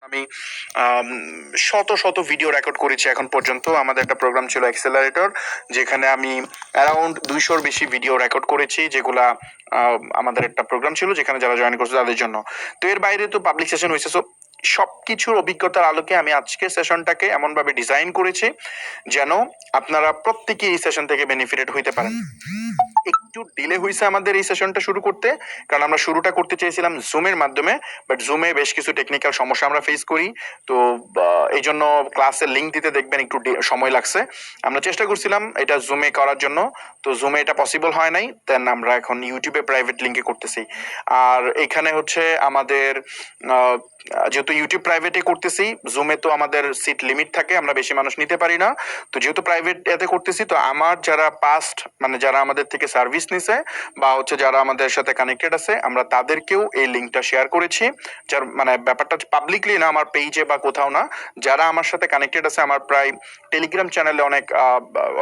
আমি শত শত ভিডিও রেকর্ড করেছি এখন পর্যন্ত। আমাদের একটা প্রোগ্রাম ছিল অ্যাক্সেলারেটর, যেখানে আমি অ্যারাউন্ড 200-র বেশি ভিডিও রেকর্ড করেছি, যেগুলা আমাদের একটা প্রোগ্রাম ছিল যেখানে যারা জয়েন করছে তাদের জন্য। তো এর বাইরে তো পাবলিক সেশন হয়েছে। সো সবকিছুর অভিজ্ঞতার আলোকে আমি আজকের সেশনটাকে এমনভাবে ডিজাইন করেছি যেন আপনারা প্রত্যেকে এই সেশন থেকে বেনিফিটেড হইতে পারেন। একটু ডিলে হয়েছে আমাদের এই সেশনটা শুরু করতে, কারণ আমরা শুরুটা করতে চেয়েছিলাম জুমের মাধ্যমে, বাট জুমে বেশ কিছু টেকনিক্যাল সমস্যা আমরা ফেস করি। তো এই জন্য ক্লাসের লিঙ্ক দিতে দেখবেন একটু সময় লাগছে। আমরা চেষ্টা করছিলাম এটা জুমে করার জন্য, তো জুমে এটা পসিবল হয় নাই, দেন আমরা এখন ইউটিউবে প্রাইভেট লিঙ্কে করতেছি। আর এখানে হচ্ছে আমাদের যেহেতু ইউটিউব প্রাইভেটে করতেছি, জুমে তো আমাদের সিট লিমিট থাকে, আমরা বেশি মানুষ নিতে পারি না। তো যেহেতু প্রাইভেট এতে করতেছি, তো আমার যারা পাস্ট মানে যারা আমাদের থেকে সার্ভিস নিছে বা হচ্ছে যারা আমাদের সাথে কানেক্টেড আছে, আমরা তাদেরকেও এই লিঙ্কটা শেয়ার করেছি। যার মানে ব্যাপারটা পাবলিকলি না, আমার পেজে বা কোথাও না, যারা আমার সাথে কানেক্টেড আছে, আমার প্রায় টেলিগ্রাম চ্যানেলে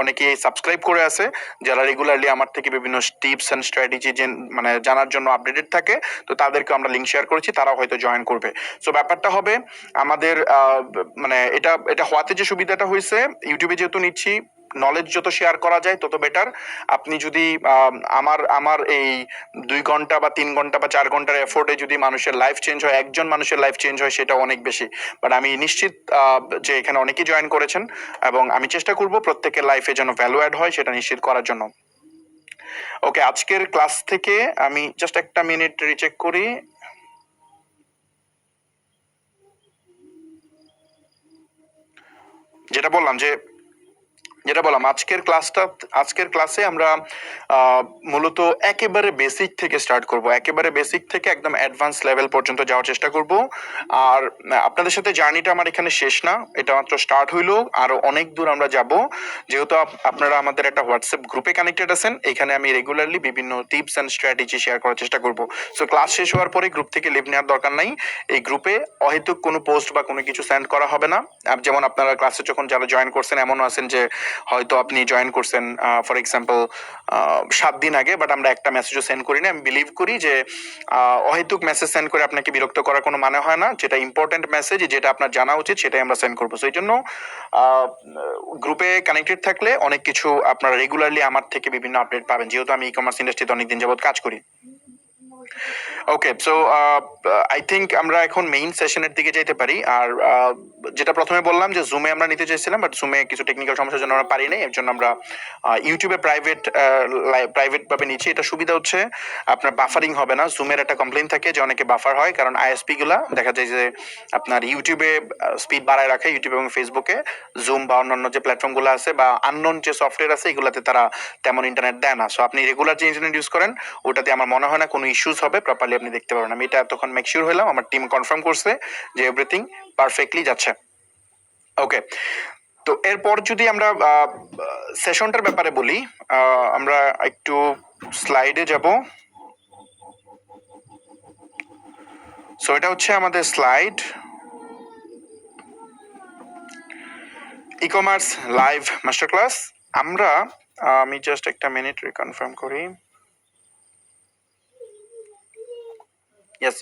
অনেকেই সাবস্ক্রাইব করে আছে, যারা রেগুলারলি আমার থেকে বিভিন্ন টিপস অ্যান্ড স্ট্র্যাটেজি মানে জানার জন্য আপডেটেড থাকে। তো তাদেরকে আমরা লিঙ্ক শেয়ার করেছি, তারাও হয়তো জয়েন করবে। সো ব্যাপারটা হবে আমাদের মানে এটা এটা হওয়াতে যে সুবিধাটা হয়েছে, ইউটিউবে যেহেতু নিচ্ছি, নলেজ যত শেয়ার করা যায় তত বেটার। আপনি যদি আমার এই 2 ঘন্টা বা 3 ঘন্টা বা 4 ঘন্টার এফোর্টে যদি মানুষের লাইফ চেঞ্জ হয়, একজন মানুষের লাইফ চেঞ্জ হয়, সেটা অনেক বেশি। বাট আমি নিশ্চিত যে এখানে অনেকেই জয়েন করেছেন, এবং আমি চেষ্টা করব প্রত্যেকের লাইফে যেন ভ্যালু অ্যাড হয় সেটা নিশ্চিত করার জন্য। ওকে, আজকের ক্লাস থেকে আমি জাস্ট একটা মিনিট রিচেক করি। যেটা বললাম আজকের ক্লাসে আমরা মূলত একেবারে বেসিক থেকে স্টার্ট করব, একেবারে বেসিক থেকে একদম অ্যাডভান্স লেভেল পর্যন্ত যাওয়ার চেষ্টা করব। আর আপনাদের সাথে জার্নিটা আমার এখানে শেষ না, এটা মাত্র স্টার্ট হইলো, আরো অনেক দূর আমরা যাব। যেহেতু আপনারা আমাদের একটা হোয়াটসঅ্যাপ গ্রুপে কানেক্টেড আছেন, এখানে আমি রেগুলারলি বিভিন্ন টিপস অ্যান্ড স্ট্র্যাটেজি শেয়ার করার চেষ্টা করব। সো ক্লাস শেষ হওয়ার পরে গ্রুপ থেকে লিভ নেওয়ার দরকার নাই। এই গ্রুপে অহেতুক কোনো পোস্ট বা কোনো কিছু সেন্ড করা হবে না। যেমন আপনারা ক্লাসে যখন যারা জয়েন করছেন, এমনও আছেন যে হয়তো আপনি জয়েন করছেন ফর এক্সাম্পল 7 দিন আগে, বাট আমরা একটা মেসেজও সেন্ড করি না। আমি বিলিভ করি যে অহেতুক মেসেজ সেন্ড করে আপনাকে বিরক্ত করার কোনো মানে হয় না। যেটা ইম্পর্টেন্ট মেসেজ, যেটা আপনার জানা উচিত, সেটাই আমরা সেন্ড করবো। সেই জন্য গ্রুপে কানেক্টেড থাকলে অনেক কিছু আপনারা রেগুলারলি আমার থেকে বিভিন্ন আপডেট পাবেন, যেহেতু আমি ই কমার্স ইন্ডাস্ট্রিতে অনেকদিন যাবত কাজ করি। ওকে, সো আই থিঙ্ক আমরা এখন মেইন সেশনের দিকে যেতে পারি। আর যেটা প্রথমে বললাম যে জুমে আমরা নিতে চাইছিলাম, বাট জুমে কিছু টেকনিক্যাল সমস্যার জন্য আমরা পারি নাই, এর জন্য আমরা ইউটিউবে প্রাইভেট ভাবে নিচ্ছি। এটা সুবিধা হচ্ছে আপনার বাফারিং হবে না। জুমের একটা কমপ্লেইন থাকে যে অনেকে বাফার হয়, কারণ আইএসপি গুলা দেখা যায় যে আপনার ইউটিউবে স্পিড বাড়ায় রাখে, ইউটিউব এবং ফেসবুকে। জুম বা অন্যান্য যে প্ল্যাটফর্মগুলো আছে বা আননোন যে সফটওয়্যার আছে, এগুলাতে তারা তেমন ইন্টারনেট দেয় না। সো আপনি রেগুলার যে ইন্টারনেট ইউজ করেন, ওটাতে আমার মনে হয় না কোনো ইস্যুস হবে, প্রপারলি আপনি দেখতে পারবেন। আমি এটা তখন মেক শিওর হলাম, আমার টিম কনফার্ম করছে যে এভরিথিং পারফেক্টলি যাচ্ছে। ওকে, তো এরপর যদি আমরা সেশনটার ব্যাপারে বলি, আমরা একটু স্লাইডে যাব। সো এটা হচ্ছে আমাদের slide, e commerce live master class. আমি জাস্ট একটা মিনিট রিকনফার্ম করি। Yes,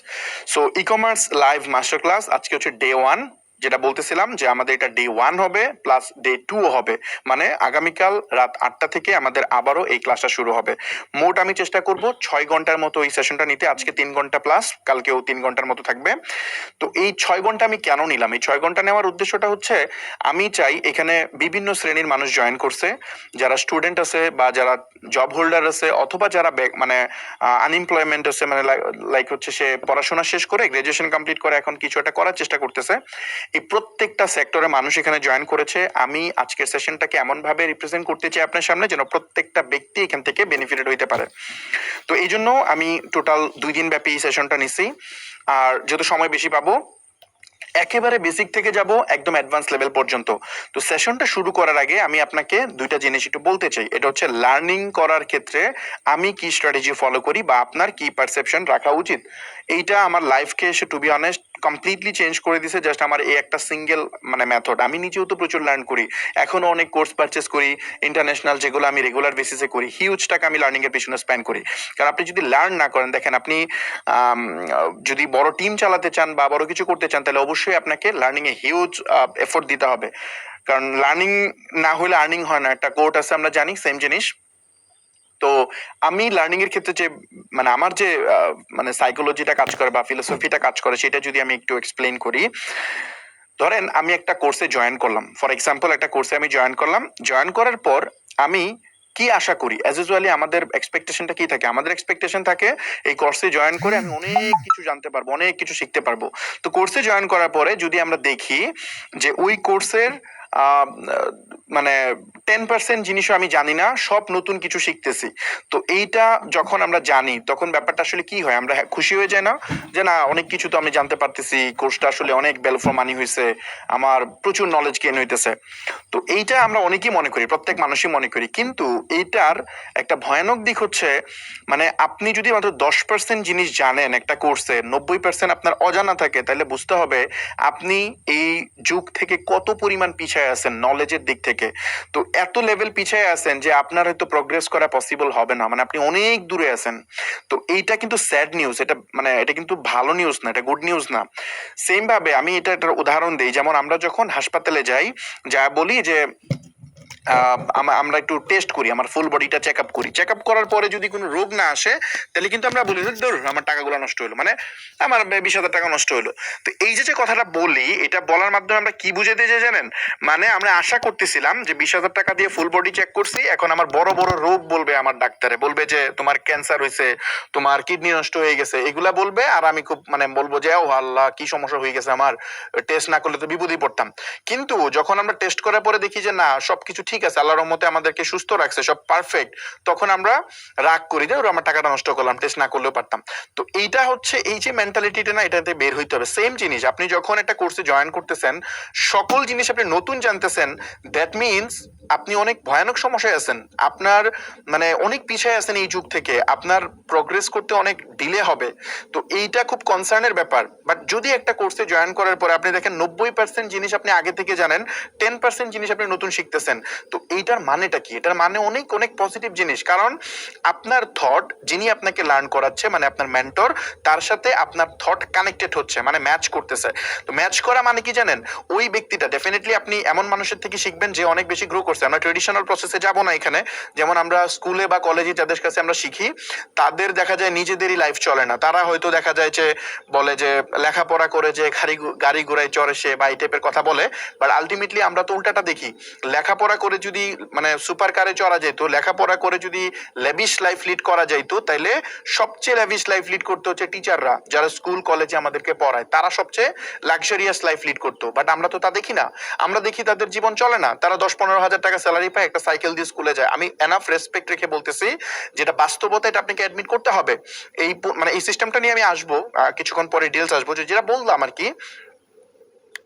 so e commerce live master class আজকে হচ্ছে ডে 1। যেটা বলতেছিলাম যে আমাদের এটা ডে 1 হবে প্লাস ডে 2 হবে, মানে আগামীকাল রাত 8টা থেকে আমাদের আবারও এই ক্লাসটা শুরু হবে। মোট আমি চেষ্টা করব 6 ঘন্টার মতো এই সেশনটা নিতে। আজকে 3 ঘন্টা প্লাস, কালকেও 3 ঘন্টার মতো থাকবে। তো এই 6 ঘন্টা আমি কেন নিলাম? এই 6 ঘন্টা নেওয়ার উদ্দেশ্যটা হচ্ছে আমি চাই এখানে বিভিন্ন শ্রেণীর মানুষ জয়েন করছে, যারা স্টুডেন্ট আছে বা যারা জব হোল্ডার আছে, অথবা যারা মানে আনএমপ্লয়মেন্ট আছে, মানে লাইক হচ্ছে সে পড়াশোনা শেষ করে গ্রাজুয়েশন কমপ্লিট করে এখন কিছু একটা করার চেষ্টা করতেছে। এই প্রত্যেকটা সেক্টরে মানুষ এখানে জয়েন করেছে। আমি আজকের সেশনটাকে এমন ভাবে রিপ্রেজেন্ট করতে চাই আপনার সামনে, যেন প্রত্যেকটা ব্যক্তি এখান থেকে বেনিফিটেড হইতে পারে। তো এই জন্য আমি টোটাল 2 দিন ব্যাপী এই সেশনটা নিছি। আর যেহেতু সময় বেশি পাবো, একেবারে বেসিক থেকে যাব একদম অ্যাডভান্স লেভেল পর্যন্ত। তো সেশনটা শুরু করার আগে আমি আপনাকে 2টা জিনিস একটু বলতে চাই। এটা হচ্ছে লার্নিং করার ক্ষেত্রে আমি কি স্ট্র্যাটেজি ফলো করি বা আপনার কি পারসেপশন রাখা উচিত। এইটা আমার লাইফকে এসে to be honest completely change করে দিছে জাস্ট আমার এই একটা সিঙ্গেল মানে মেথড। আমি নিজেও তো প্রচুর লার্ন করি, এখনো অনেক কোর্স পারচেস করি ইন্টারন্যাশনাল, যেগুলো আমি রেগুলার বেসিসে করি, হিউজ টাকা আমি লার্নিং এর পিছনে স্পেন্ড করি। কারণ আপনি যদি লার্ন না করেন, দেখেন আপনি যদি বড় টিম চালাতে চান বা বড় কিছু করতে চান, তাহলে অবশ্যই আপনাকে লার্নিং এ হিউজ এফোর্ট দিতে হবে। কারণ লার্নিং না হলে আর্নিং হয় না, একটা কোট আছে আমরা জানি, সেম জিনিস। তো আমি লার্নিং এর ক্ষেত্রে যে মানে আমার যে মানে সাইকোলজিটা কাজ করে বা ফিলোসফিটা কাজ করে, সেটা যদি আমি একটু এক্সপ্লেন করি। ধরেন আমি একটা কোর্সে জয়েন করলাম, ফর এক্সাম্পল একটা কোর্সে আমি জয়েন করলাম, জয়েন করার পর আমি কি আশা করি, অ্যাজ ইউজুয়ালি আমাদের এক্সপেকটেশনটা কি থাকে, আমাদের এক্সপেকটেশন থাকে এই কোর্সে জয়েন করে আমি অনেক কিছু জানতে পারবো, অনেক কিছু শিখতে পারবো। তো কোর্সে জয়েন করার পরে যদি আমরা দেখি যে ওই কোর্সের মানে 10% জিনিসও আমি জানি না, সব নতুন কিছু শিখতেছি। তো এইটা যখন আমরা জানি, তখন ব্যাপারটা আসলে কি হয়, আমরা খুশি হয়ে যাই না যে না অনেক কিছু তো আমি জানতে পারতেছি, কোর্সটা আসলে অনেক ভ্যালু ফর মানি হয়েছে, আমার প্রচুর নলেজ গেইন হইতেছে। তো এইটা আমরা অনেকেই মনে করি, প্রত্যেক মানুষই মনে করি, কিন্তু এইটার একটা ভয়ানক দিক হচ্ছে মানে আপনি যদি মাত্র 10% জিনিস জানেন একটা কোর্সে, 90% আপনার অজানা থাকে, তাহলে বুঝতে হবে আপনি এই যুগ থেকে কত পরিমাণ পিছায় আছেন নলেজের দিক থেকে। তো এত লেভেল পিছায় আছেন যে আপনার হয়তো প্রোগ্রেস করা পসিবল হবে না, মানে আপনি অনেক দূরে আছেন। তো এইটা কিন্তু স্যাড নিউজ, এটা মানে এটা কিন্তু ভালো নিউজ না, এটা গুড নিউজ না। সেম ভাবে আমি এটা একটা উদাহরণ দিই, যেমন আমরা যখন হাসপাতালে যাই, যা বলি যে আমরা একটু টেস্ট করি, আমার ফুল বডিটা চেক আপ করি, চেক আপ করার পরে যদি কোনো রোগ না আসে, তাহলে কিন্তু আমরা বলি ধর আমার টাকাগুলো নষ্ট হলো, মানে আমার 20,000 টাকা নষ্ট হলো। তো এই যে কথাটা বলি, এটা বলার মাধ্যমে আমরা কি বুঝাতে চাই জানেন, মানে আমরা আশা করতেছিলাম যে 20,000 টাকা দিয়ে ফুল বডি চেক করছি, এখন আমার বড় বড় রোগ বলবে, আমার ডাক্তারে বলবে যে তোমার ক্যান্সার হয়েছে, তোমার কিডনি নষ্ট হয়ে গেছে, এগুলা বলবে, আর আমি খুব মানে বলবো যে ও আল্লাহ কি সমস্যা হয়ে গেছে আমার, টেস্ট না করলে তো বিপদেই পড়তাম। কিন্তু যখন আমরা টেস্ট করার পরে দেখি যে না সবকিছু ঠিক আছে, আল্লাহর রহমতে আমাদেরকে সুস্থ রাখছে, সব পারফেক্ট, তখন আমরা রাগ করি যে ওরা আমার টাকাটা নষ্ট করলাম, টেস্ট না করলেও পারতাম। তো এইটা হচ্ছে এই যে মেন্টালিটিটা না, এটাতে বের হইতে হবে। সেম জিনিস আপনি যখন একটা কোর্সে জয়েন করতেছেন, সকল জিনিস আপনি নতুন জানতেছেন, দ্যাট মিনস আপনি অনেক ভয়ানক সমস্যায় আছেন, আপনার মানে অনেক পিছিয়ে আছেন এই যুগ থেকে, আপনার প্রোগ্রেস করতে অনেক ডিলে হবে। তো এইটা খুব কনসার্নের ব্যাপার। বাট যদি একটা কোর্সে জয়েন করার পরে আপনি দেখেন 90% জিনিস আপনি আগে থেকে জানেন, 10% জিনিস আপনি নতুন শিখতেছেন, তো এইটার মানেটা কি? এটার মানে অনেক অনেক পজিটিভ জিনিস। কারণ আপনার থট, যিনি আপনাকে লার্ন করাচ্ছে মানে আপনার মেন্টর, তার সাথে আপনার থট কানেক্টেড হচ্ছে, মানে ম্যাচ করতেছে। তো ম্যাচ করা মানে কি জানেন, ওই ব্যক্তিটা ডেফিনেটলি আপনি এমন মানুষের থেকে শিখবেন যে অনেক বেশি গ্রো করছে। আমরা ট্রেডিশনাল প্রসেসে যাব না এখানে, যেমন আমরা স্কুলে বা কলেজে যাদের কাছে আমরা শিখি, তাদের দেখা যায় নিজেদেরই লাইফ চলে না, তারা হয়তো দেখা যায় যে বলে যে লেখাপড়া করে যে গাড়ি ঘোড়ায় চড়ে সে বা এই টাইপের কথা বলে। বাট আলটিমেটলি আমরা তো উল্টাটা দেখি, লেখাপড়া করে যদি মানে সুপার কারে চড়া যেত, লেখাপড়া করে যদি লেভিশ লাইফ লিড করা যাইতো, তাইলে সবচেয়ে লেভিশ লাইফ লিড করতে হচ্ছে টিচাররা, যারা স্কুল কলেজে আমাদেরকে পড়ায়, তারা সবচেয়ে লাক্সারিয়াস লাইফ লিড করতো। বাট আমরা তো তা দেখি না, আমরা দেখি তাদের জীবন চলে না, তারা 10-15 হাজার টাকা স্যালারি পায়, একটা সাইকেল দিয়ে স্কুলে যায়। আমি এনাফ রেসপেক্ট রেখে বলতেছি, যেটা বাস্তবতা, এটা আপনাকে অ্যাডমিট করতে হবে। এই মানে এই সিস্টেমটা নিয়ে আমি আসবো কিছুক্ষণ পরে, ডিটেলস আসবো, যেটা বললাম আর কি,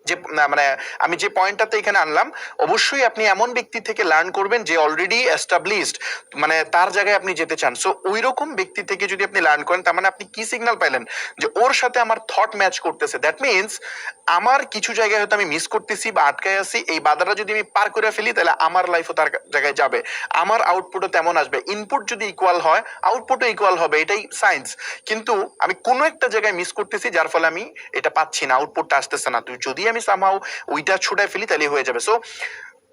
যে মানে আমি যে পয়েন্টটাতে এখানে আনলাম, অবশ্যই আপনি এমন ব্যক্তি থেকে লার্ন করবেন যে অলরেডি এস্টাবলিশড, মানে তার জায়গায় আপনি যেতে চান। সো ওই রকম ব্যক্তি থেকে যদি আপনি লার্ন করেন, তার মানে আপনি কি সিগন্যাল পাইলেন যে ওর সাথে আমার থট ম্যাচ করতেছে, দ্যাট মিনস আমার কিছু জায়গায় হয়তো আমি মিস করতেছি বা আটকায় আছি, এই বাধাটা যদি আমি পার করে ফেলি, তাহলে আমার লাইফও তার জায়গায় যাবে, আমার আউটপুটও তেমন আসবে। ইনপুট যদি ইকুয়াল হয়, আউটপুটও ইকুয়াল হবে, এটাই সায়েন্স। কিন্তু আমি কোনো একটা জায়গায় মিস করতেছি, যার ফলে আমি এটা পাচ্ছি না, আউটপুটটা আসতেছে না। তুই যদি আমি সামহাও ওইটা ছুটায় ফেলি, তাহলে হয়ে যাবে। সো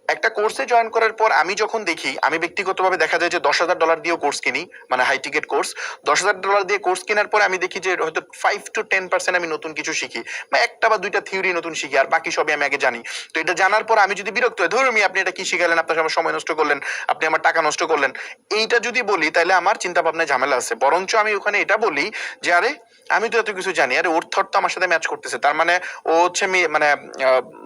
একটা কোর্সে জয়েন করার পর আমি যখন দেখি, আমি ব্যক্তিগতভাবে দেখা যায় যে $10,000 দিয়েও কোর্স কিনি, মানে হাই টিকেট কোর্স। $10,000 দিয়ে কোর্স কেনার পরে আমি দেখি যে হয়তো 5 to 10% আমি নতুন কিছু শিখি, বা একটা বা দুইটা থিওরি নতুন শিখি, আর বাকি সবই আমি আগে জানি। তো এটা জানার পর আমি যদি বিরক্ত হই, ধরুন আপনি এটা কি শিখালেন, আপনার আমার সময় নষ্ট করলেন, আপনি আমার টাকা নষ্ট করলেন, এইটা যদি বলি, তাহলে আমার চিন্তা ভাবনায় ঝামেলা আছে। বরঞ্চ আমি ওখানে এটা বলি যে আরে আমি তো এত কিছু জানি, আরে ওর থট তো আমার সাথে ম্যাচ করতেছে, তার মানে ও হচ্ছে মানে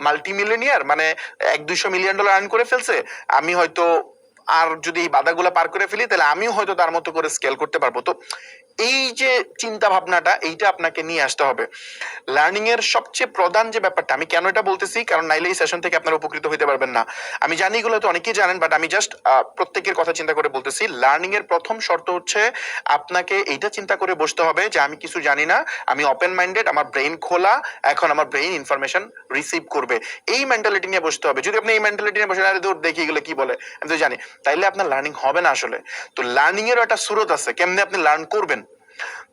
মাল্টি মিলিয়নিয়ার, মানে $100-200 মিলিয়ন আর্ন করে ফেলছে। আমি হয়তো আর যদি এই বাধাগুলো পার করে ফেলি, তাহলে আমিও হয়তো তার মতো করে স্কেল করতে পারবো। তো এই যে চিন্তা ভাবনাটা এইটা আপনাকে নিয়ে আসতে হবে। লার্নিং এর সবচেয়ে প্রধান যে ব্যাপারটা, আমি কেন এটা বলতেছি, কারণ নাইলে এই সেশন থেকে আপনারা উপকৃত হতে পারবেন না। আমি জানি এগুলো তো অনেকেই জানেন, বাট আমি জাস্ট প্রত্যেকের কথা চিন্তা করে বলতেছি। লার্নিং এর প্রথম শর্ত হচ্ছে আপনাকে এইটা চিন্তা করে বসতে হবে যে আমি কিছু জানি না, আমি ওপেন মাইন্ডেড, আমার ব্রেইন খোলা, এখন আমার ব্রেইন ইনফরমেশন রিসিভ করবে, এই মেন্টালিটি নিয়ে বসতে হবে। যদি আপনি এই মেন্টালিটি নিয়ে বসেন, আরে দূর দেখি এগুলো কি বলে, আমি তো জানি, তাইলে আপনার লার্নিং হবে না আসলে। তো লার্নিং এরও একটা স্রোত আছে, কেমনে আপনি লার্ন করবেন।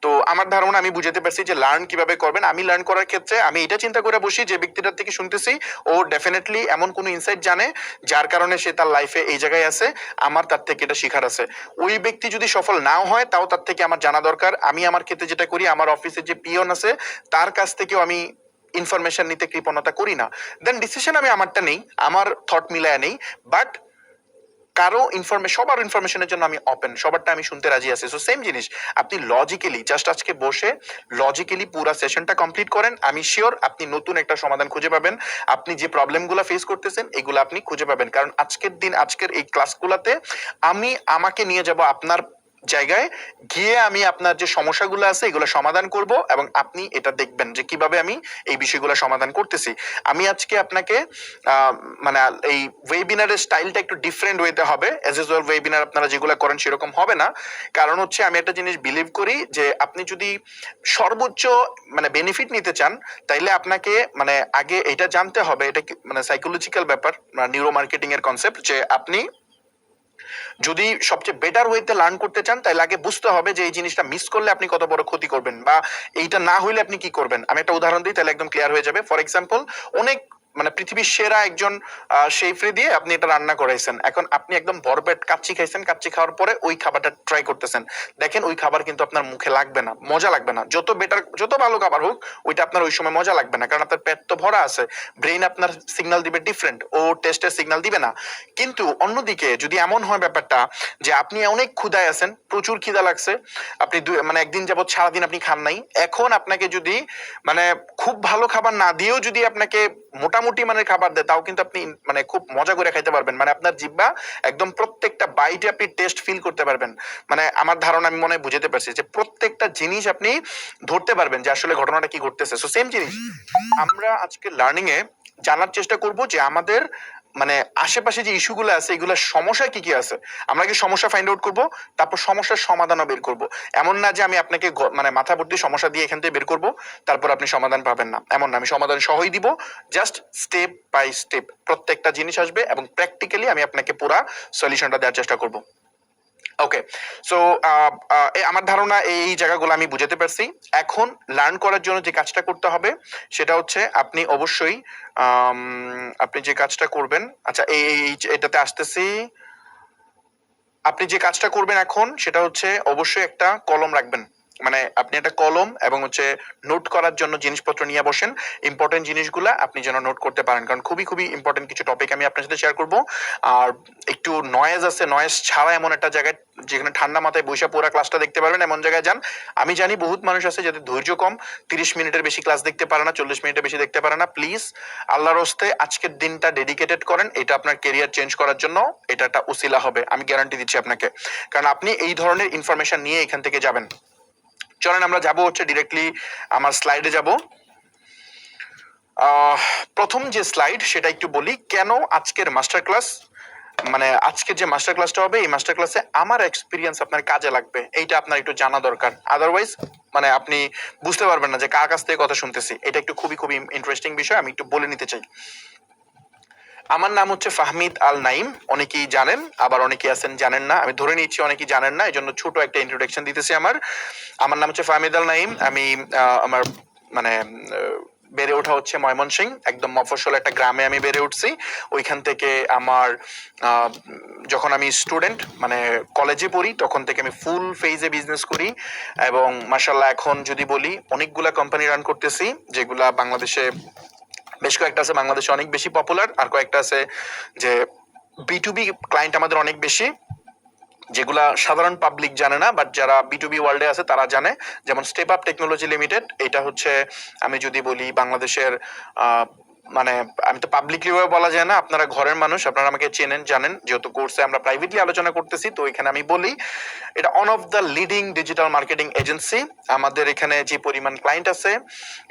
তো আমার ধারণা আমি বুঝাতে পারছি যে লার্ন কিভাবে করবেন। আমি লার্ন করার ক্ষেত্রে আমি এটা চিন্তা করে বসি যে ব্যক্তিটার থেকে শুনতেছি ও ডেফিনেটলি এমন কোনো ইনসাইট জানে যার কারণে সে তার লাইফে এই জায়গায় আছে, আমার তার থেকে এটা শেখার আছে। ওই ব্যক্তি যদি সফল নাও হয় তাও তার থেকে আমার জানা দরকার। আমি আমার ক্ষেত্রে যেটা করি, আমার অফিসে যে পিয়ন আছে তার কাছ থেকেও আমি ইনফরমেশন নিতে কৃপণতা করি না। দেন ডিসিশন আমি আমারটা নেই, আমার থট মিলায় নেই, বাট কারো সবার ইনফরমেশনের জন্য আমি ওপেন, সবারটা আমি শুনতে রাজি আছি। সো সেম জিনিস, আপনি লজিক্যালি জাস্ট আজকে বসে লজিক্যালি পুরো সেশনটা কমপ্লিট করেন, আমি শিওর আপনি নতুন একটা সমাধান খুঁজে পাবেন। আপনি যে প্রবলেমগুলো ফেস করতেছেন এগুলো আপনি খুঁজে পাবেন, কারণ আজকের এই ক্লাসগুলোতে আমি আমাকে নিয়ে যাব আপনার জায়গায় গিয়ে, আমি আপনার যে সমস্যাগুলো আছে এগুলো সমাধান করব, এবং আপনি এটা দেখবেন যে কিভাবে আমি এই বিষয়গুলো সমাধান করতেছি। আমি আজকে আপনাকে মানে এই ওয়েবিনারের স্টাইলটা একটু ডিফারেন্ট ওয়েতে হবে। অ্যাজ ইউজুয়াল ওয়েবিনার আপনারা যেগুলো করেন সেরকম হবে না, কারণ হচ্ছে আমি একটা জিনিস বিলিভ করি যে আপনি যদি সর্বোচ্চ মানে বেনিফিট নিতে চান, তাইলে আপনাকে মানে আগে এটা জানতে হবে, এটা মানে সাইকোলজিক্যাল ব্যাপার, নিউরো মার্কেটিং এর কনসেপ্ট, যে আপনি যদি সবচেয়ে বেটার ওয়েতে লার্ন করতে চান তাহলে আগে বুঝতে হবে যে এই জিনিসটা মিস করলে আপনি কত বড় ক্ষতি করবেন, বা এইটা না হইলে আপনি কি করবেন। আমি একটা উদাহরণ দিই তাহলে একদম ক্লিয়ার হয়ে যাবে। ফর এক্সাম্পল, অনেক মানে পৃথিবীর সেরা একজন শেফরে দিয়ে আপনি এটা রান্না করাইছেন, এখন আপনি একদম ভরপেট কাচ্চি খাইছেন, কাচ্চি খাওয়ার পরে ওই খাবারটা ট্রাই করতেছেন, দেখেন ওই খাবার কিন্তু আপনার মুখে লাগবে না, মজা লাগবে না। যত বেটার যত ভালো খাবার হোক ওইটা আপনার ওই সময় মজা লাগবে না, কারণ আপনার পেট তো ভরা আছে, ব্রেইন আপনার সিগন্যাল দিবে ডিফারেন্ট, ও টেস্টের সিগন্যাল দিবে না। কিন্তু অন্যদিকে যদি এমন হয় ব্যাপারটা যে আপনি অনেক ক্ষুধায় আছেন, প্রচুর খিদা লাগছে, আপনি মানে একদিন যাবত সারাদিন আপনি খান নাই, এখন আপনাকে যদি মানে খুব ভালো খাবার না দিয়েও যদি আপনাকে মোটামুটি মানের খাবার দেয়, তাও কিন্তু আপনি মানে খুব মজা করে খাইতে পারবেন, মানে আপনার জিহ্বা একদম প্রত্যেকটা বাইটে আপনি টেস্ট ফিল করতে পারবেন। মানে আমার ধারণা আমি মনে হয় বুঝাতে পারছি যে প্রত্যেকটা জিনিস আপনি ধরতে পারবেন যে আসলে ঘটনাটা কি ঘটতেছে। সো সেম জিনিস আমরা আজকে লার্নিং এ জানার চেষ্টা করব যে আমাদের মানে আশেপাশে যে ইস্যুগুলো আছে এগুলোর সমস্যা কি কি আছে, আমরা কি সমস্যা ফাইন্ড আউট করবো, তারপর সমস্যার সমাধানও বের করব। এমন না যে আমি আপনাকে মানে মাথা ভর্তি সমস্যা দিয়ে এখান থেকে বের করব তারপর আপনি সমাধান পাবেন না, এমন না, আমি সমাধান সহই দিব, জাস্ট স্টেপ বাই স্টেপ প্রত্যেকটা জিনিস আসবে এবং প্র্যাকটিক্যালি আমি আপনাকে পুরা সলিউশনটা দেওয়ার চেষ্টা করব। ওকে, সো আমার ধারণা এই জায়গাগুলো আমি বুঝাতে পারছি। এখন লার্ন করার জন্য যে কাজটা করতে হবে সেটা হচ্ছে আপনি অবশ্যই আপনি যে কাজটা করবেন, আচ্ছা এটাতে আসতেছি, আপনি যে কাজটা করবেন এখন সেটা হচ্ছে অবশ্যই একটা কলম রাখবেন। মানে আপনি একটা কলম এবং হচ্ছে নোট করার জন্য জিনিসপত্র নিয়ে বসেন, ইম্পর্টেন্ট জিনিসগুলা আপনি যেন নোট করতে পারেন, কারণ খুবই খুবই ইম্পর্টেন্ট কিছু টপিক আমি আপনার সাথে শেয়ার করব। আর একটু নয়েজ আছে, নয়েজ ছাড়া এমন একটা জায়গায় যেখানে ঠান্ডা মাথায় বসে পুরো ক্লাসটা দেখতে পারবেন এমন জায়গায় যান। আমি জানি বহুত মানুষ আছে যাদের ধৈর্য কম, 30 মিনিটের বেশি ক্লাস দেখতে পারে না, 40 মিনিটের বেশি দেখতে পারে না। প্লিজ আল্লাহর হস্তে আজকের দিনটা ডেডিকেটেড করেন, এটা আপনার কেরিয়ার চেঞ্জ করার জন্য এটা একটা উসিলা হবে, আমি গ্যারান্টি দিচ্ছি আপনাকে, কারণ আপনি এই ধরনের ইনফরমেশন নিয়ে এখান থেকে যাবেন। চলেন আমরা যাব হচ্ছে ডিরেক্টলি আমার স্লাইডে যাব। প্রথম যে স্লাইড সেটা একটু বলি, কেন আজকের মাস্টার ক্লাস, মানে আজকের যে মাস্টার ক্লাসটা হবে এই মাস্টার ক্লাসে আমার এক্সপিরিয়েন্স আপনার কাজে লাগবে, এইটা আপনার একটু জানা দরকার। আদারওয়াইজ মানে আপনি বুঝতে পারবেন না যে কার কাছ থেকে কথা শুনতেছি। এটা একটু খুবই খুবই ইন্টারেস্টিং বিষয়, আমি একটু বলে নিতে চাই। আমার নাম হচ্ছে ফাহমিদ আল নাইম, অনেকেই জানেন আবার অনেকেই আছেন জানেন না, আমি ধরে নিচ্ছি অনেকেই জানেন না, এই জন্য ছোট একটা ইন্ট্রোডাকশন দিতেছি। আমার নাম হচ্ছে ফাহমিদ আল নাইম। আমি আমার মানে বেড়ে ওঠা হচ্ছে ময়মনসিংহ, একদম মফস্বল একটা গ্রামে আমি বেড়ে উঠছি। ওইখান থেকে আমার যখন আমি স্টুডেন্ট মানে কলেজে পড়ি তখন থেকে আমি ফুল ফেজে বিজনেস করি, এবং মাশাআল্লাহ এখন যদি বলি অনেকগুলা কোম্পানি রান করতেছি, যেগুলা বাংলাদেশে বেশ কয়েকটা আছে, বাংলাদেশে অনেক বেশি পপুলার, আর কয়েকটা আছে যে B2B ক্লায়েন্ট আমাদের অনেক বেশি, যেগুলা সাধারণ পাবলিক জানে না, বাট যারা B2B ওয়ার্ল্ডে আছে তারা জানে। যেমন স্টেপ আপ টেকনোলজি লিমিটেড, এটা হচ্ছে আমি যদি বলি বাংলাদেশের মানে আমি তো পাবলিকলি বলা যায় না, আপনারা ঘরের মানুষ, আপনারা আমাকে চেনেন জানেন, যেহেতু কোর্সে আমরা প্রাইভেটলি আলোচনা করতেছি তো এখানে আমি বলি এটা one of the leading digital marketing agency. আমাদের এখানে যে পরিমাণ ক্লায়েন্ট আছে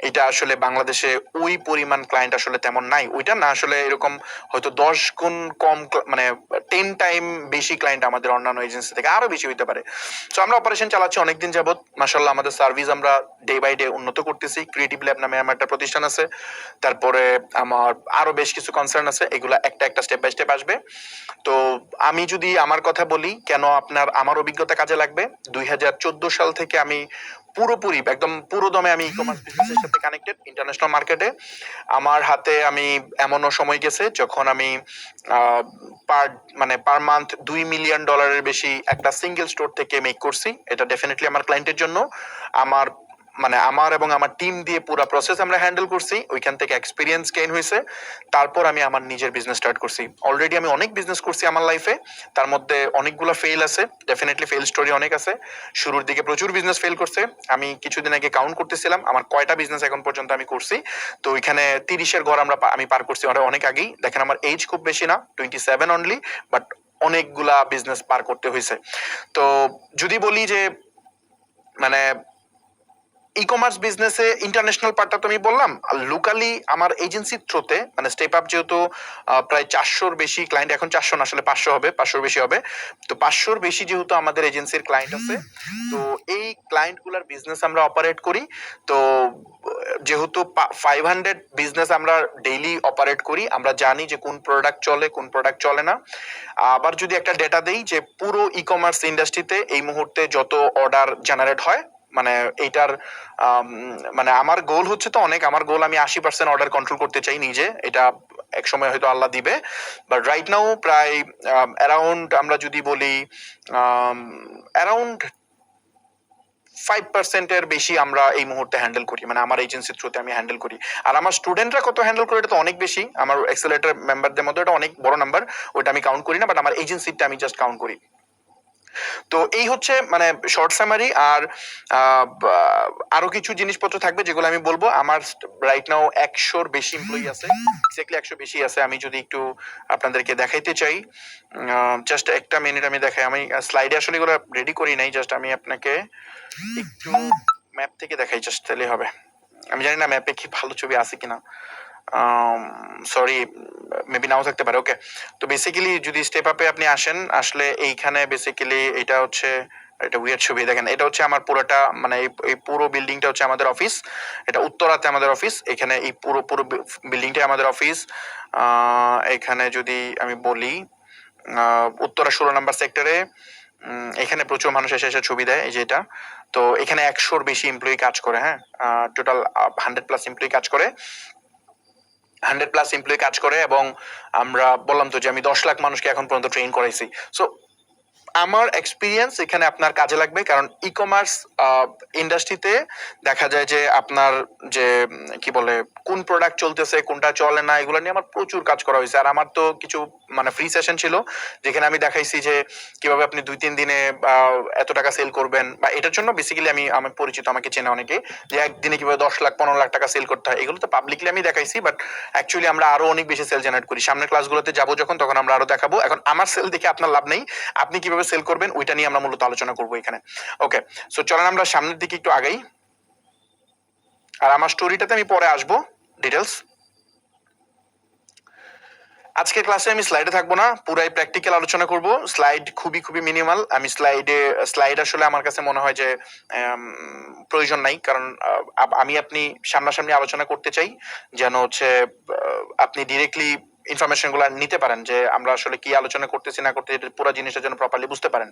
এটা আসলে বাংলাদেশে ওই পরিমাণ ক্লায়েন্ট আসলে তেমন নাই, ওইটা না আসলে এরকম হয়তো 10 গুণ কম মানে 10 টাইম বেশি ক্লায়েন্ট আমাদের অন্যান্য এজেন্সি থেকে আরো বেশি হইতে পারে। তো আমরা অপারেশন চালাচ্ছি অনেকদিন যাবত, মাশাআল্লাহ আমাদের সার্ভিস আমরা ডে বাই ডে উন্নত করতেছি। ক্রিয়েটিভ ল্যাব নামে আমার একটা প্রতিষ্ঠান আছে, তারপরে আমার আরো বেশ কিছু কনসার্ন আছে, এগুলা একটা একটা স্টেপ বাই স্টেপ আসবে। তো আমি যদি আমার কথা বলি কেন আপনার আমার অভিজ্ঞতা কাজে লাগবে, 2014 সাল থেকে আমি পুরোপুরি একদম পুরো দমে আমি ই কমার্স বিজনেসের সাথে কানেক্টেড ইন্টারন্যাশনাল মার্কেটে। আমার হাতে আমি এমনও সময় গেছে যখন আমি পার মানে পার মান্থ $2 মিলিয়ন বেশি একটা সিঙ্গেল স্টোর থেকে মেক করছি। এটা ডেফিনেটলি আমার ক্লায়েন্টের জন্য, আমার মানে আমার এবং আমার টিম দিয়ে পুরো প্রসেস আমরা হ্যান্ডেল করছি, ওইখান থেকে এক্সপিরিয়েন্স গেইন হয়েছে। তারপর আমি আমার নিজের বিজনেস স্টার্ট করছি। অলরেডি আমি অনেক বিজনেস করছি আমার লাইফে, তার মধ্যে অনেকগুলো ফেল আছে, ডেফিনেটলি ফেল স্টোরি অনেক আছে। শুরুর দিকে প্রচুর বিজনেস ফেল করছে। আমি কিছুদিন আগে কাউন্ট করতেছিলাম আমার কয়টা বিজনেস এখন পর্যন্ত আমি করছি, তো ওইখানে 30-এর ঘর আমি পার করছি অনেক আগেই। দেখেন আমার এজ খুব বেশি না, 27 অনলি, বাট অনেকগুলা বিজনেস পার করতে হয়েছে। তো যদি বলি যে মানে ই কমার্স বিজনেসে ইন্টারন্যাশনাল পার্টটা তো আমি বললাম, আর লোকালি আমার এজেন্সির থ্রুতে মানে স্টেপ আপ যেহেতু প্রায় 400-র বেশি ক্লায়েন্ট, এখন 400 না আসলে 500 হবে, 500-র বেশি হবে। তো 500-র বেশি যেহেতু আমাদের এজেন্সির ক্লায়েন্ট আছে, তো এই ক্লায়েন্টগুলোর বিজনেস আমরা অপারেট করি। তো যেহেতু 500 বিজনেস আমরা ডেইলি অপারেট করি, আমরা জানি যে কোন প্রোডাক্ট চলে কোন প্রোডাক্ট চলে না। আবার যদি একটা ডেটা দেই যে পুরো ই কমার্স ইন্ডাস্ট্রিতে এই মুহূর্তে যত অর্ডার জেনারেট হয়, মানে এইটার মানে আমার গোল হচ্ছে তো অনেক, আমার গোল আমি 80% অর্ডার কন্ট্রোল করতে চাই নিজে, এটা এক সময় হয়তো আল্লাহ দিবে। বাট রাইট নাও প্রায় অ্যারাউন্ড আমরা যদি বলি অ্যারাউন্ড 5%-এর বেশি আমরা এই মুহূর্তে হ্যান্ডেল করি, মানে আমার এজেন্সির থ্রুতে আমি হ্যান্ডেল করি। আর আমার স্টুডেন্টরা কত হ্যান্ডেল করে এটা তো অনেক বেশি, আমার এক্সেলারেটর মেম্বারদের মধ্যে এটা অনেক বড় নাম্বার, ওইটা আমি কাউন্ট করি না, বাট আমার এজেন্সিটা আমি জাস্ট কাউন্ট করি। তো এই হচ্ছে মানে শর্ট সামারি। আর আরো কিছু জিনিসপত্র থাকবে যেগুলো আমি বলবো। আমার রাইট নাও 100-র বেশি এমপ্লয়ি আছে, এক্স্যাক্টলি 100 বেশি আছে। আমি যদি একটু আপনাদেরকে দেখাইতে চাই, জাস্ট একটা মিনিট আমি দেখাই। আমি স্লাইডে আসলে এগুলো রেডি করি নাই, জাস্ট আমি আপনাকে একটু ম্যাপ থেকে দেখাই, জাস্ট তাহলে হবে। আমি জানি না ম্যাপে কি ভালো ছবি আছে কিনা, সরি মেবি নাও থাকতে পারে। ওকে, তো বেসিক্যালি যদি স্টেপ আপে আপনি আসেন, আসলে এইখানে বেসিক্যালি এটা হচ্ছে এটা উইয়ার্ড ছবি। দেখেন এটা হচ্ছে আমার পুরোটা মানে এই পুরো বিল্ডিংটা হচ্ছে আমাদের অফিস, এটা উত্তরাতে আমাদের অফিস। এখানে এই পুরো পুরো বিল্ডিংটাই আমাদের অফিস। এখানে যদি আমি বলি উত্তরা 16 নম্বর সেক্টরে এখানে প্রচুর মানুষ এসে এসে ছবি দেয়, এই যে এটা। তো এখানে 100-র বেশি এমপ্লয়ি কাজ করে, হ্যাঁ টোটাল 100+ এমপ্লয়ি কাজ করে, 100+ এমপ্লয়ি কাজ করে। এবং আমরা বললাম তো যে আমি 10 লাখ মানুষকে এখন পর্যন্ত ট্রেন করাইছি। সো আমার এক্সপিরিয়েন্স এখানে আপনার কাজে লাগবে, কারণ ই কমার্স ইন্ডাস্ট্রিতে দেখা যায় যে আপনার যে কি বলে কোন প্রোডাক্ট চলতেছে কোনটা চলে না এগুলো নিয়ে আমার প্রচুর কাজ করা হয়েছে। আর আমার তো কিছু মানে ফ্রি সেশন ছিল যেখানে আমি দেখাইছি যে কিভাবে আপনি 2-3 দিনে এত টাকা সেল করবেন, বা এটার জন্য বেসিক্যালি আমি পরিচিত, আমাকে চেনে অনেকে, যে একদিনে কিভাবে 10 লাখ 15 লাখ টাকা সেল করতে হয়। এগুলো তো পাবলিকলি আমি দেখাইছি, বাট অ্যাকচুয়ালি আমরা আরো অনেক বেশি সেল জেনারেট করি। সামনের ক্লাসগুলোতে যাবো যখন, তখন আমরা আরো দেখাবো। এখন আমার সেল দেখে আপনার লাভ নেই, আপনি কিভাবে সেল করবেন ওইটা নিয়ে আমরা মূলত আলোচনা করবো এখানে। ওকে, সো চলেন আমরা সামনের দিকে একটু আগাই। আর আমার স্টোরিটাতে আমি পরে আসবো ডিটেলস। আজকের ক্লাসে আমি স্লাইডে থাকবো না, পুরাই প্র্যাকটিক্যাল আলোচনা করব। স্লাইড খুবই খুবই মিনিমাল। আমি স্লাইড আসলে আমার কাছে মনে হয় যে প্রয়োজন নাই, কারণ আমি আপনি সামনাসামনি আলোচনা করতে চাই, যেন হচ্ছে আপনি ডিরেক্টলি ইনফরমেশন গুলা নিতে পারেন যে আমরা আসলে কি আলোচনা করতেছি না করতেছি, পুরো জিনিসটা যেন প্রপারলি বুঝতে পারেন।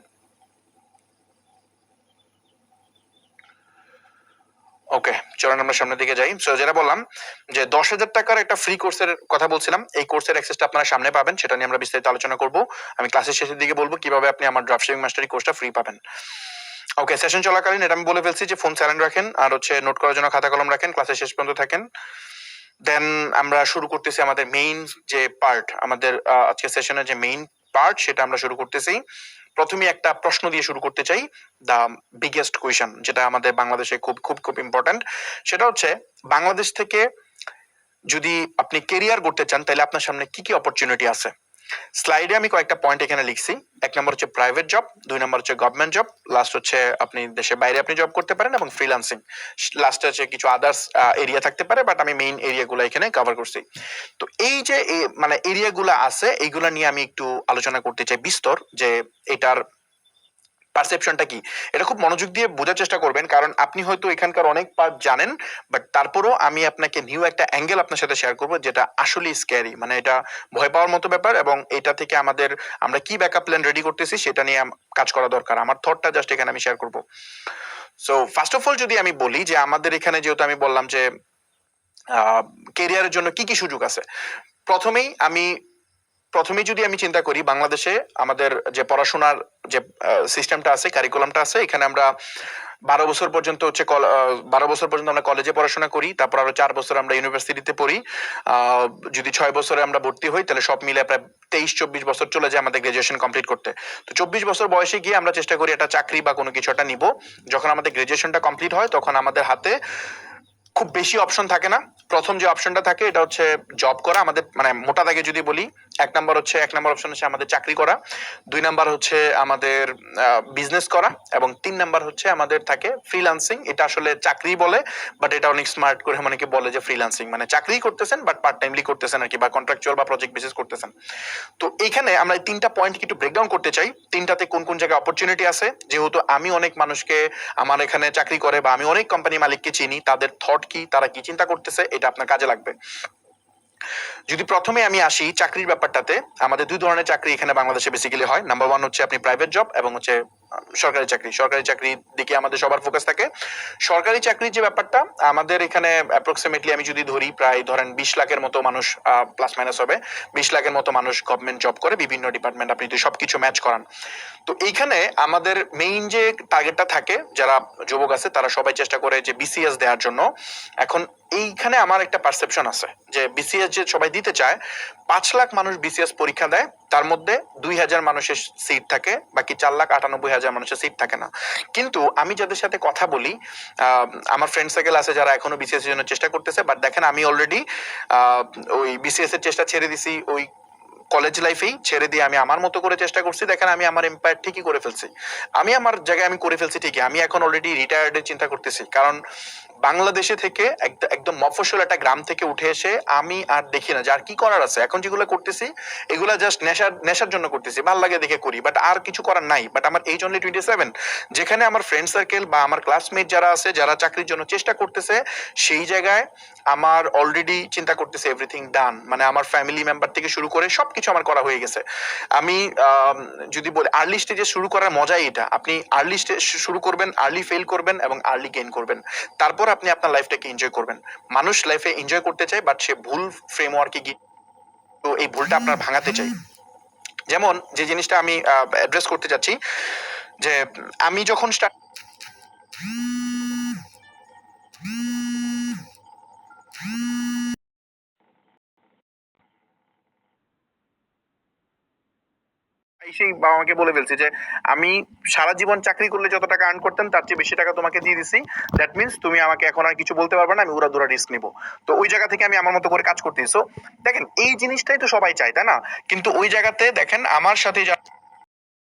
ওকে, চলেন আমরা সামনের দিকে যাই। সো যেটা বললাম যে 10,000 টাকার একটা ফ্রি কোর্সের কথা বলছিলাম, এই কোর্সের অ্যাক্সেসটা আপনারা সামনে পাবেন, সেটা নিয়ে আমরা বিস্তারিত আলোচনা করব। আমি ক্লাসের শেষের দিকে বলবো কিভাবে আপনি আমার ড্রপশিপিং মাস্টারি কোর্সটা ফ্রি পাবেন। ওকে, সেশন চলাকালীন এটা আমি বলে ফেলছি যে ফোন সাইলেন্ট রাখেন, আর হচ্ছে নোট করার জন্য খাতা কলম রাখেন, ক্লাসের শেষ পর্যন্ত থাকেন। দেন আমরা শুরু করতেছি আমাদের মেইন যে পার্ট, আমাদের আজকে সেশনের যে মেইন পার্ট সেটা আমরা শুরু করতেছি। প্রথমে একটা প্রশ্ন দিয়ে শুরু করতে চাই, দা বিগেস্ট কোয়েশন, যেটা আমাদের বাংলাদেশে খুব খুব খুব ইম্পর্ট্যান্ট। সেটা হচ্ছে বাংলাদেশ থেকে যদি আপনি কেরিয়ার করতে চান তাহলে আপনার সামনে কি কি অপরচুনিটি আছে। স্লাইডে আমি কয়েকটা পয়েন্ট এখানে লিখছি। 1 নম্বর হচ্ছে প্রাইভেট জব, 2 নম্বর হচ্ছে গভর্নমেন্ট জব, লাস্ট হচ্ছে আপনি দেশের বাইরে আপনি জব করতে পারেন এবং ফ্রিল্যান্সিং। লাস্টে হচ্ছে কিছু আদার্স এরিয়া থাকতে পারে, বাট আমি মেইন এরিয়াগুলো এখানে কভার করছি। তো এই যে মানে এরিয়াগুলো আছে এইগুলা নিয়ে আমি একটু আলোচনা করতে চাই বিস্তর, যে এটার পারসেপশনটা কি। এটা খুব মনোযোগ দিয়ে বোঝার চেষ্টা করবেন, কারণ আপনি হয়তো এখানকার অনেক পার্ট জানেন, বাট তারপরও আমি আপনাকে নিউ একটা অ্যাঙ্গেল আপনার সাথে শেয়ার করবো যেটা আসলে স্ক্যারি, মানে এটা ভয় পাওয়ার মতো ব্যাপার, এবং এটা থেকে আমরা কি ব্যাকআপ প্ল্যান রেডি করতেছি সেটা নিয়ে কাজ করা দরকার। আমার থটটা জাস্ট এখানে আমি শেয়ার করবো। সো ফার্স্ট অফ অল যদি আমি বলি যে আমাদের এখানে যেহেতু আমি বললাম যে কেরিয়ারের জন্য কি কি সুযোগ আছে, প্রথমেই যদি আমি চিন্তা করি বাংলাদেশে আমাদের যে পড়াশোনার যে সিস্টেমটা আছে, কারিকুলামটা আছে, এখানে আমরা 12 বছর পর্যন্ত হচ্ছে 12 বছর পর্যন্ত আমরা কলেজে পড়াশোনা করি, তারপর আরো 4 বছর আমরা ইউনিভার্সিটিতে পড়ি। যদি 6 বছরে আমরা ভর্তি হই তাহলে সব মিলে প্রায় 23-24 বছর চলে যায় আমাদের গ্রাজুয়েশন কমপ্লিট করতে। তো 24 বছর বয়সে গিয়ে আমরা চেষ্টা করি একটা চাকরি বা কোনো কিছু একটা নিব। যখন আমাদের গ্রাজুয়েশনটা কমপ্লিট হয় তখন আমাদের হাতে খুব বেশি অপশন থাকে না। প্রথম যে অপশনটা থাকে এটা হচ্ছে জব করা, আমাদের মানে মোটা দাগে যদি বলি, 1 নম্বর অপশন হচ্ছে আমাদের চাকরি করা, 2 নম্বর হচ্ছে আমাদের বিজনেস করা, এবং 3 নম্বর হচ্ছে আমাদের থাকে ফ্রিল্যান্সিং। এটা আসলে চাকরি বলে, বাট এটা অনেক স্মার্ট করে অনেকে বলে যে ফ্রিল্যান্সিং মানে চাকরি করতেছেন বাট পার্ট টাইমলি করতেছেন আর কি, বা কন্ট্রাকচুয়াল বা প্রজেক্ট বেসিস করতেছেন। তো এইখানে আমরা এই 3টা পয়েন্ট একটু ব্রেকডাউন করতে চাই, 3টাতে কোন কোন জায়গায় অপরচুনিটি আছে। যেহেতু আমি অনেক মানুষকে আমার এখানে চাকরি করে বা আমি অনেক কোম্পানি মালিককে চিনি, তাদের থট কি, তারা কি চিন্তা করতেছে, এটা আপনার কাজে লাগবে। যদি প্রথমে আমি আসি চাকরির ব্যাপারটাতে, আমাদের 2 ধরনের চাকরি এখানে বাংলাদেশে বেসিক্যালি হয়। নাম্বার 1 হচ্ছে আপনি প্রাইভেট জব, এবং হচ্ছে সরকারি চাকরি। সরকারি চাকরির দিকে আমাদের সবার ফোকাস থাকে। সরকারি চাকরির যে ব্যাপারটা আমাদের এখানে অ্যাপ্রক্সিমেটলি আমি যদি ধরি, প্রায় ধরেন 20 লাখের মতো মানুষ, প্লাস মাইনাস হবে, 20 লাখের মতো মানুষ গভর্নমেন্ট জব করে বিভিন্ন ডিপার্টমেন্ট, আপনি যদি সবকিছু ম্যাচ করান। তো এইখানে আমাদের মেইন যে টার্গেটটা থাকে, যারা যুবক আছে তারা সবাই চেষ্টা করে যে বিসিএস দেওয়ার জন্য। এখন এইখানে আমার একটা পারসেপশন আছে যে বিসিএস যে সবাই দিতে চায়, 5 লাখ মানুষ বিসিএস পরীক্ষা দেয়, তার মধ্যে 2,000 মানুষের সিট থাকে, বাকি 4,98,000 মানুষের সিট থাকে না। কিন্তু আমি যাদের সাথে কথা বলি, আমার ফ্রেন্ড সার্কেল আছে যারা এখনো বিসিএস এর জন্য চেষ্টা করতেছে, বাট দেখেন আমি অলরেডি ওই বিসিএস এর চেষ্টা ছেড়ে দিছি, ওই কলেজ লাইফেই ছেড়ে দিয়ে আমি আমার মতো করে চেষ্টা করছি। দেখেন আমি আমার এম্পায়ার ঠিকই করে ফেলছি, আমি আমার জায়গায় আমি করে ফেলছি ঠিকই। আমি এখন অলরেডি রিটায়ার্ডের চিন্তা করতেছি, কারণ বাংলাদেশে থেকে একদম মফস্বল একটা গ্রাম থেকে উঠে এসে আমি আর দেখি না যে আর কি করার আছে। এখন যেগুলো করতেছি এগুলা জাস্ট নেশার জন্য করতেছি, ভাল লাগে দেখে করি, বাট আর কিছু করার নাই। বাট আমার এইজ অনলি 27, যেখানে আমার ফ্রেন্ড সার্কেল বা আমার ক্লাসমেট যারা আছে, যারা চাকরির জন্য চেষ্টা করতেছে, সেই জায়গায় আমার অলরেডি চিন্তা করতেছে এভরিথিং ডান, মানে আমার ফ্যামিলি মেম্বার থেকে শুরু করে সবকিছু আমার করা হয়ে গেছে। আমি যদি বলি আর্লি স্টেজে শুরু করার মজাই এটা, আপনি আর্লি স্টেজ শুরু করবেন, আর্লি ফেল করবেন এবং আর্লি গেইন করবেন, তারপর আপনি আপনার লাইফটাকে এনজয় করবেন। মানুষ লাইফে এনজয় করতে চায়, বাট সে ভুল ফ্রেমওয়ার্কে গিয়ে, তো এই ভুলটা আপনার ভাঙাতে চাই। যেমন যে জিনিসটা আমি অ্যাড্রেস করতে চাচ্ছি, যে আমি যখন সেই বাবা মাকে বলে ফেলছি যে আমি সারা জীবন চাকরি করলে যত টাকা আর্ন করতাম তার চেয়ে বেশি টাকা তোমাকে দিয়ে দিছি, দ্যাট মিনস তুমি আমাকে এখন আর কিছু বলতে পারবে না, আমি উড়াধুরা রিস্ক নিবো। তো ওই জায়গা থেকে আমি আমার মতো করে কাজ করতেছি। সো দেখেন এই জিনিসটাই তো সবাই চায়, তাই না? কিন্তু ওই জায়গাতে দেখেন আমার সাথে